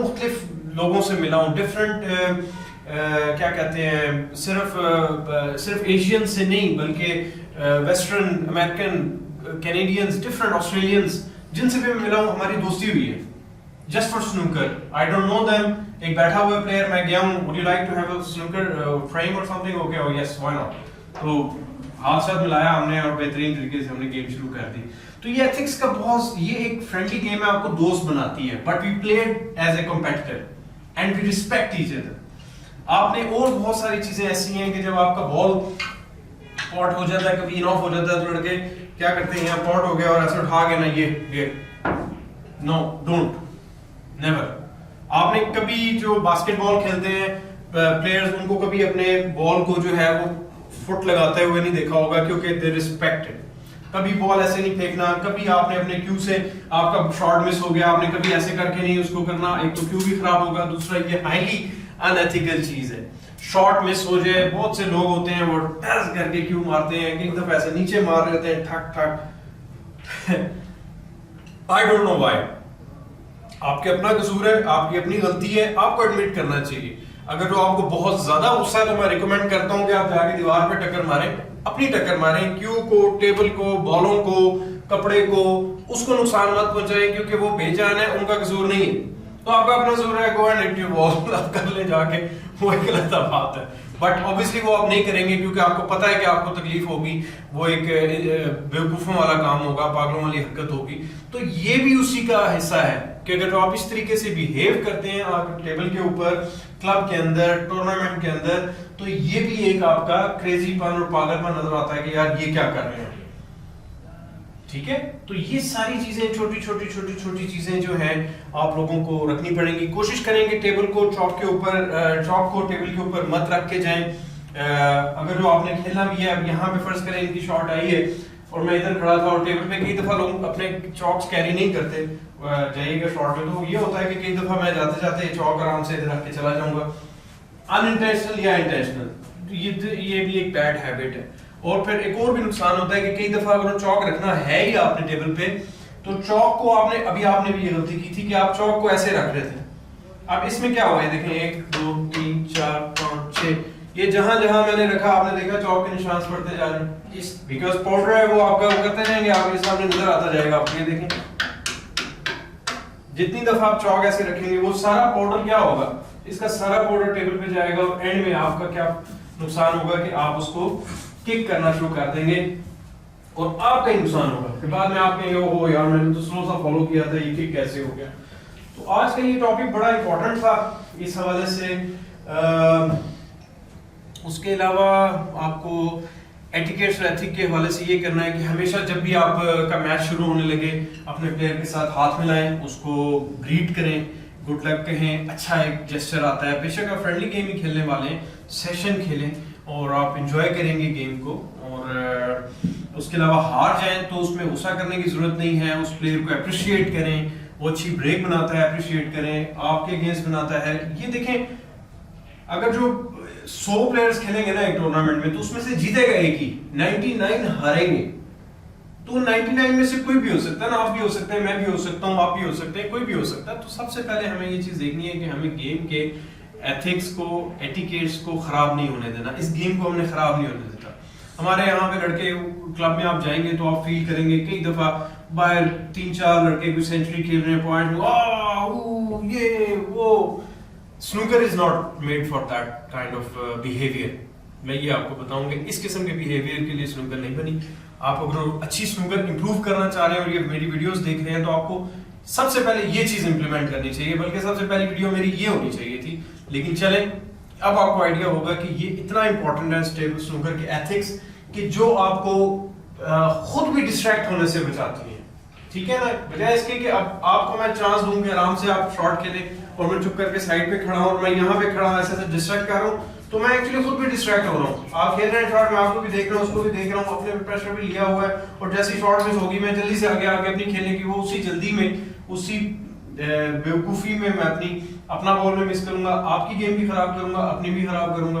मुख्तलिफ लोगों से मिला हूँ, डिफरेंट क्या कहते हैं, सिर्फ एशियन से नहीं बल्कि western American, Canadians, different Australians, जिनसे भी मैं मिला हूँ हमारी दोस्ती हुई है just for snooker. I don't know them, एक बैठा हुआ प्लेयर, मैं गया हूँ, would you like to have a snooker frame और something, okay oh yes why not. तो हाथ साथ मिलाया हमने और बेहतरीन तरीके से हमने गेम शुरू कर दी. तो ये एथिक्स का बहुत, ये एक फ्रेंडली गेम है, आपको दोस्त बनाती है, but we played as a competitor and we respect each other. आपने और बहुत सारी चीजें ऐसी हैं कि जब आपका बॉल पॉट हो जाता है, कभी इन ऑफ हो जाता है, तो लड़के क्या करते हैं, यहाँ पॉट हो गया और ऐसे उठा के ना ये नो डोंट नेवर. आपने कभी जो बास्केटबॉल खेलते हैं प्लेयर्स, उनको कभी अपने बॉल को जो है वो फुट लगाते हुए नहीं देखा होगा, क्योंकि दे रिस्पेक्ट इट. कभी बॉल ऐसे नहीं फेंकना, कभी आपने अपने क्यू से आपका शॉट मिस हो गया, आपने कभी ऐसे करके नहीं उसको करना, एक तो क्यू भी खराब होगा, दूसरा ये हाईली अनएथिकल चीज है. शॉट मिस हो जाए, बहुत से लोग होते हैं वो टस करके क्यू मारते हैं, एक दफा ऐसे नीचे मार लेते हैं ठक ठक. आई डोंट नो व्हाई. आपके अपना कसूर है, आपकी अपनी गलती है, आपको एडमिट करना चाहिए. अगर जो आपको बहुत ज्यादा गुस्सा है तो मैं रिकमेंड करता हूं कि आप जाके दीवार पे टक्कर मारें, अपनी टक्कर मारें, क्यू को, टेबल को, बॉलों को, कपड़े को, उसको नुकसान मत पहुंचाएं, क्योंकि वो बेजान है, उनका कसूर नहीं है. तो आपका अपना कसूर है, go and hit your ball, आप कर ले जाके, वो एक गलत बात है. बट ऑब्वियसली वो आप नहीं करेंगे, क्योंकि आपको पता है कि आपको तकलीफ होगी, वो एक बेवकूफों वाला काम होगा, पागलों वाली हरकत होगी. तो ये भी उसी का हिस्सा है कि अगर आप इस तरीके से बिहेव करते हैं आप टेबल के ऊपर, क्लब के अंदर, टूर्नामेंट के अंदर, तो ये भी एक आपका क्रेजीपन और पागलपन नजर आता है कि यार ये क्या कर रहे हैं. ठीक है, तो ये सारी चीजें, छोटी छोटी चीजें जो है आप लोगों को रखनी पड़ेंगी. कोशिश करेंगे टेबल को चौक के ऊपर, चौक को टेबल के ऊपर मत रख के जाएं. अगर जो आपने खेलना भी है, अब यहाँ पे फर्ज करें इनकी शॉट आई है और मैं इधर खड़ा था और टेबल पे कई दफा लोग अपने चौक्स कैरी नहीं करते जाइएगा शॉट में, तो ये होता है कि कई दफा मैं जाते जाते चौक आराम से इधर रख के चला जाऊंगा, अनइंटेंशनल या इंटेंशनल. ये भी एक बैड हैबिट है. और फिर एक और भी नुकसान होता है कि कई दफा अगर चौक रखना है ही आपने टेबल पे, तो चौक को आपने भी ये गलती की थी कि आप चौक को ऐसे रख रहे थे. अब इसमें क्या हुआ है, देखें 1 2 3 4 5 6, ये जहां जहां मैंने रखा आपने देखा चौक के निशान पड़ते जा रहे हैं. इस बिकॉज पाउडर है वो आपका वो करते जाएंगे, आपके सामने नजर आता जाएगा आपको. ये देखें जितनी दफा आप चौक ऐसे रखेंगे वो सारा पाउडर क्या होगा, इसका सारा पाउडर टेबल पे जाएगा और एंड में आपका क्या नुकसान होगा कि आप उसको किक करना शुरू कर देंगे और आपका ही नुकसान होगा. फिर बाद में आप कहेंगे ओ यार मैंने तो स्लो सा फॉलो किया था, ये किक कैसे हो गया. तो आज का ये टॉपिक बड़ा इंपॉर्टेंट था इस हवाले से. उसके अलावा आपको एटिकेट्स और एथिक के हवाले से ये करना है कि हमेशा जब भी आपका मैच शुरू होने लगे अपने प्लेयर के साथ हाथ मिलाएं, उसको ग्रीट करें, गुड लक कहें, अच्छा एक जेस्चर आता है. बेशक आप फ्रेंडली गेम ही खेलने वाले हैं, सेशन खेलें और आप एंजॉय करेंगे गेम को. और उसके अलावा हार जाएं तो उसमें गुस्सा करने की जरूरत नहीं है, उस प्लेयर को अप्रिशिएट करें, वो अच्छी ब्रेक बनाता है अप्रिशिएट करें, आपके अगेंस्ट बनाता है. ये देखें अगर जो 100 प्लेयर्स खेलेंगे ना एक टूर्नामेंट में, तो उसमें से जीतेगा एक ही, 99 हारेंगे. तो 99 में से कोई भी हो सकता है ना, आप भी हो सकते हैं, मैं भी हो सकता हूँ, आप भी हो सकते हैं, कोई भी हो सकता है. तो सबसे पहले हमें ये चीज देखनी है कि हमें गेम के एथिक्स को, एटिकेट्स को खराब नहीं होने देना. इस गेम को हमने खराब नहीं होने देता. हमारे यहाँ पे लड़के क्लब में आप जाएंगे तो आप फील करेंगे कई दफा बाहर 3-4 लड़के कोई सेंचुरी खेल रहे हैं, पॉइंट ये वो. Snooker is not made for that kind of behaviour. मैं ये आपको बताऊंगा इस किस्म के बिहेवियर के लिए स्नूकर नहीं बनी. आप अगर अच्छी स्नूकर इंप्रूव करना चाह रहे हैं और ये मेरी वीडियोस देख रहे हैं तो आपको सबसे पहले ये चीज इंप्लीमेंट करनी चाहिए. बल्कि सबसे पहली वीडियो मेरी ये होनी चाहिए थी, लेकिन चलें अब आपको आइडिया होगा कि ये इतना इंपॉर्टेंट है टेबल स्नूकर के एथिक्स कि जो आपको खुद भी डिस्ट्रैक्ट होने से बचाती है. ठीक है ना, बजाय इसके कि अब आपको मैं चांस दूंगी आराम से आप शॉट खेलें और मैं चुप करके साइड पे खड़ा हूं और मैं यहाँ पे खड़ा हूं ऐसे डिस्ट्रैक्ट कर रहा हूं, तो मैं एक्चुअली खुद भी डिस्ट्रैक्ट हो रहा हूं. आप खेल रहे हैं शॉट, मैं आपको भी देख रहा हूं, उसको भी देख रहा हूं, अपने प्रेशर भी लिया हुआ है और जैसी शॉट मिस होगी मैं जल्दी से आगे अपनी खेलने की, वो उसी जल्दी में, उसी बेवकूफी में मैं अपना बॉल में मिस करूंगा, आपकी गेम भी खराब करूंगा, अपनी भी खराब करूंगा.